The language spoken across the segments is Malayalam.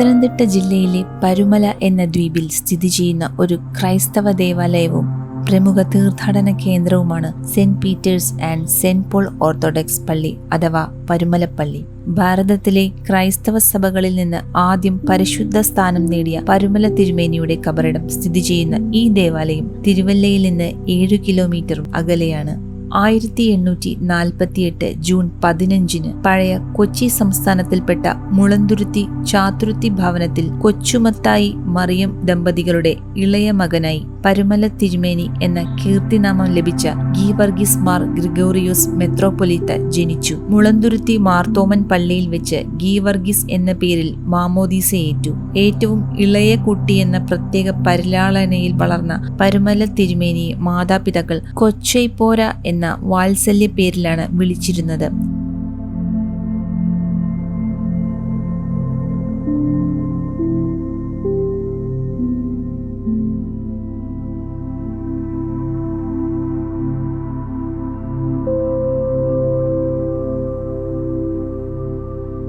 പത്തനംതിട്ട ജില്ലയിലെ പരുമല എന്ന ദ്വീപിൽ സ്ഥിതി ചെയ്യുന്ന ഒരു ക്രൈസ്തവ ദേവാലയവും പ്രമുഖ തീർത്ഥാടന കേന്ദ്രവുമാണ് saint Peter's and saint Paul orthodox പള്ളി അഥവാ പരുമലപ്പള്ളി. ഭാരതത്തിലെ ക്രൈസ്തവ സഭകളിൽ നിന്ന് ആദ്യം പരിശുദ്ധ സ്ഥാനം നേടിയ പരുമല തിരുമേനിയുടെ കബറിടം സ്ഥിതി ചെയ്യുന്ന ഈ ദേവാലയം തിരുവല്ലയിൽ നിന്ന് 7 കിലോമീറ്ററും അകലെയാണ്. 1848 ജൂൺ 15 പഴയ കൊച്ചി സംസ്ഥാനത്തിൽപ്പെട്ട മുളന്തുരുത്തി ചാതുരുത്തി ഭവനത്തിൽ കൊച്ചുമത്തായി മറിയം ദമ്പതികളുടെ ഇളയ മകനായി പരുമല തിരുമേനി എന്ന കീർത്തിനാമം ലഭിച്ച ഗീവർഗീസ് മാർ ഗ്രിഗോറിയോസ് മെത്രോപൊലീത്ത ജനിച്ചു. മുളന്തുരുത്തി മാർത്തോമൻ പള്ളിയിൽ വെച്ച് ഗീവർഗീസ് എന്ന പേരിൽ മാമോദീസയേറ്റു. ഏറ്റവും ഇളയ കുട്ടി എന്ന പ്രത്യേക പരിലാളനയിൽ വളർന്ന പരുമല തിരുമേനിയെ മാതാപിതാക്കൾ കൊച്ചൈപ്പോര എന്ന വാത്സല്യ പേരിലാണ് വിളിച്ചിരുന്നത്.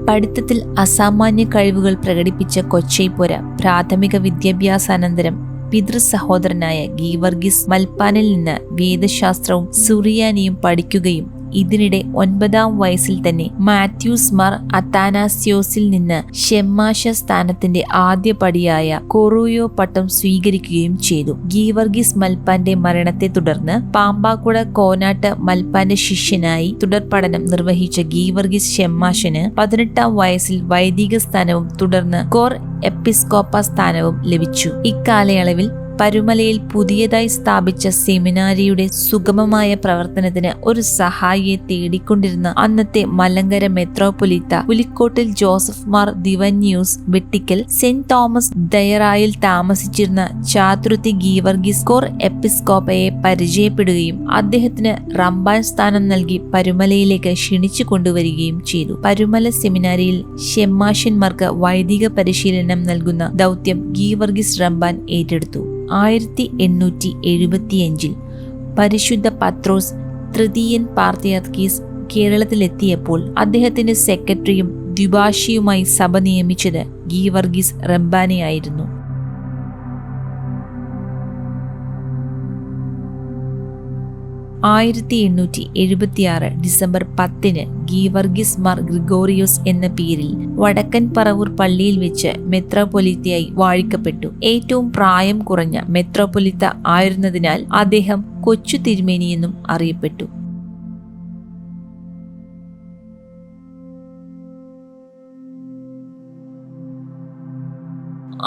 പഠിത്തത്തിൽ അസാമാന്യ കഴിവുകൾ പ്രകടിപ്പിച്ച കൊച്ചൈപ്പോര പ്രാഥമിക വിദ്യാഭ്യാസാനന്തരം പിതൃ സഹോദരനായ ഗീവർഗീസ് മൽപ്പാനിൽ നിന്ന് വേദശാസ്ത്രവും സുറിയാനിയും പഠിക്കുകയും ഇതിനിടെ 9-ാം വയസ്സിൽ തന്നെ മാത്യൂസ് മാർ അത്താനാസ്യോസിൽ നിന്ന് ഷെമ്മാശ സ്ഥാനത്തിന്റെ ആദ്യ പടിയായ കൊറൂയോ പട്ടം സ്വീകരിക്കുകയും ചെയ്തു. ഗീവർഗീസ് മൽപ്പാന്റെ മരണത്തെ തുടർന്ന് പാമ്പാക്കുട കോനാട്ട് മൽപ്പാന്റെ ശിഷ്യനായി തുടർ പഠനം നിർവഹിച്ച ഗീവർഗീസ് ഷെമ്മാശന് 18-ാം വയസ്സിൽ വൈദിക സ്ഥാനവും തുടർന്ന് കോർ എപ്പിസ്കോപ്പ സ്ഥാനവും ലഭിച്ചു. ഇക്കാലയളവിൽ പരുമലയിൽ പുതിയതായി സ്ഥാപിച്ച സെമിനാരിയുടെ സുഗമമായ പ്രവർത്തനത്തിന് ഒരു സഹായിയെ തേടിക്കൊണ്ടിരുന്ന അന്നത്തെ മലങ്കര മെത്രോപൊലീത്ത പുലിക്കോട്ടിൽ ജോസഫ് മാർ ദിവന്യൂസ് വെട്ടിക്കൽ സെന്റ് തോമസ് ദയറായിൽ താമസിച്ചിരുന്ന ചാതുരുത്തി ഗീവർഗീസ് കോർ എപ്പിസ്കോപ്പയെ പരിചയപ്പെടുകയും അദ്ദേഹത്തിന് റമ്പാൻ സ്ഥാനം നൽകി പരുമലയിലേക്ക് ക്ഷണിച്ചു കൊണ്ടുവരികയും ചെയ്തു. പരുമല സെമിനാരിയിൽ ഷെമ്മാശന്മാർക്ക് വൈദിക പരിശീലനം നൽകുന്ന ദൗത്യം ഗീവർഗീസ് റമ്പാൻ ഏറ്റെടുത്തു. 1875 പരിശുദ്ധ പത്രോസ് തൃതീയൻ പാത്രിയാർക്കീസ് കേരളത്തിലെത്തിയപ്പോൾ അദ്ദേഹത്തിന്റെ സെക്രട്ടറിയും ദ്വിഭാഷിയുമായി സഭ നിയമിച്ചത് ഗീവർഗീസ് റമ്പാനെയായിരുന്നു. 1876 ഡിസംബർ 10 ഗീവർഗീസ് മാർ ഗ്രിഗോറിയോസ് എന്ന പേരിൽ വടക്കൻ പറവൂർ പള്ളിയിൽ വെച്ച് മെത്രോപൊലീത്തയായി വാഴിക്കപ്പെട്ടു. ഏറ്റവും പ്രായം കുറഞ്ഞ മെത്രോപൊലീത്ത ആയിരുന്നതിനാൽ അദ്ദേഹം കൊച്ചു തിരുമേനിയെന്നും അറിയപ്പെട്ടു.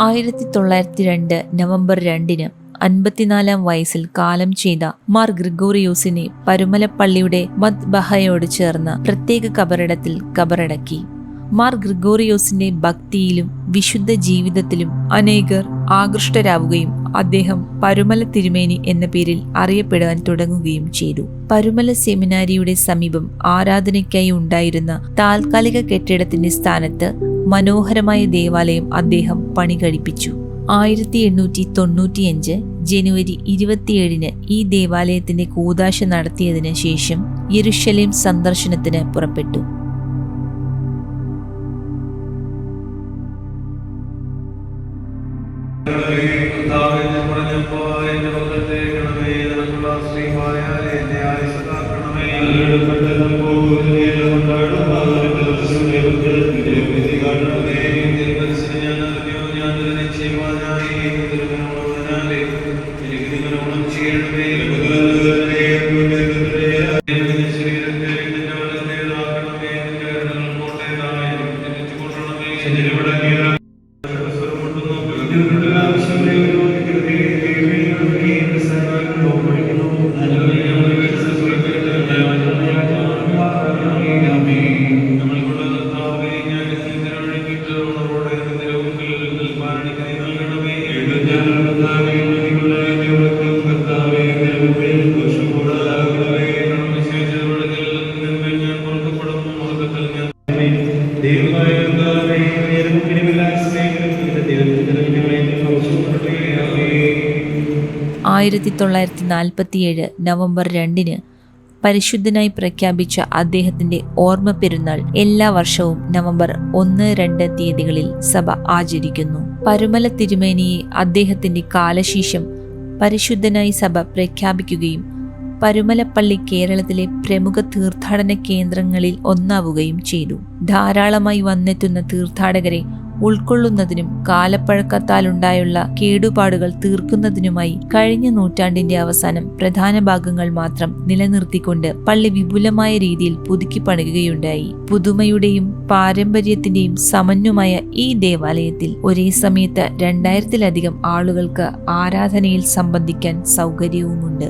1902 നവംബർ 2 54-ാം വയസ്സിൽ കാലം ചെയ്ത മാർ ഗ്രിഗോറിയോസിനെ പരുമലപ്പള്ളിയുടെ മദ്ബഹയോട് ചേർന്ന പ്രത്യേക കബറിടത്തിൽ കബറടക്കി. മാർ ഗ്രിഗോറിയോസിന്റെ ഭക്തിയിലും വിശുദ്ധ ജീവിതത്തിലും അനേകർ ആകൃഷ്ടരാവുകയും അദ്ദേഹം പരുമല തിരുമേനി എന്ന പേരിൽ അറിയപ്പെടാൻ തുടങ്ങുകയും ചെയ്തു. പരുമല സെമിനാരിയുടെ സമീപം ആരാധനയ്ക്കായി ഉണ്ടായിരുന്ന താൽക്കാലിക കെട്ടിടത്തിന്റെ സ്ഥാനത്ത് മനോഹരമായ ദേവാലയം അദ്ദേഹം പണി കഴിപ്പിച്ചു. 1895 ജനുവരി 27 ഈ ദേവാലയത്തിന്റെ കൂദാശ നടത്തിയതിനു ശേഷം യെരുശലേം സന്ദർശനത്തിന് പുറപ്പെട്ടു. (1947) നവംബർ 2 പരിശുദ്ധനായി പ്രഖ്യാപിച്ച അദ്ദേഹത്തിന്റെ ഓർമ്മ പെരുന്നാൾ എല്ലാ വർഷവും നവംബർ 1, 2 തീയതികളിൽ സഭ ആചരിക്കുന്നു. പരുമല തിരുമേനിയെ അദ്ദേഹത്തിന്റെ കാലശേഷം പരിശുദ്ധനായി സഭ പ്രഖ്യാപിക്കുകയും പരുമലപ്പള്ളി കേരളത്തിലെ പ്രമുഖ തീർത്ഥാടന കേന്ദ്രങ്ങളിൽ ഒന്നാവുകയും ചെയ്തു. ധാരാളമായി വന്നെത്തുന്ന തീർത്ഥാടകരെ ഉൾക്കൊള്ളുന്നതിനും കാലപ്പഴക്കത്താലുണ്ടായുള്ള കേടുപാടുകൾ തീർക്കുന്നതിനുമായി കഴിഞ്ഞ നൂറ്റാണ്ടിന്റെ അവസാനം പ്രധാന ഭാഗങ്ങൾ മാത്രം നിലനിർത്തിക്കൊണ്ട് പള്ളി വിപുലമായ രീതിയിൽ പുതുക്കി പണിയുകയുണ്ടായി. പുതുമയുടെയും പാരമ്പര്യത്തിന്റെയും സമന്വയമായ ഈ ദേവാലയത്തിൽ ഒരേ സമയത്ത് 2000-ലധികം ആളുകൾക്ക് ആരാധനയിൽ സംബന്ധിക്കാൻ സൗകര്യവുമുണ്ട്.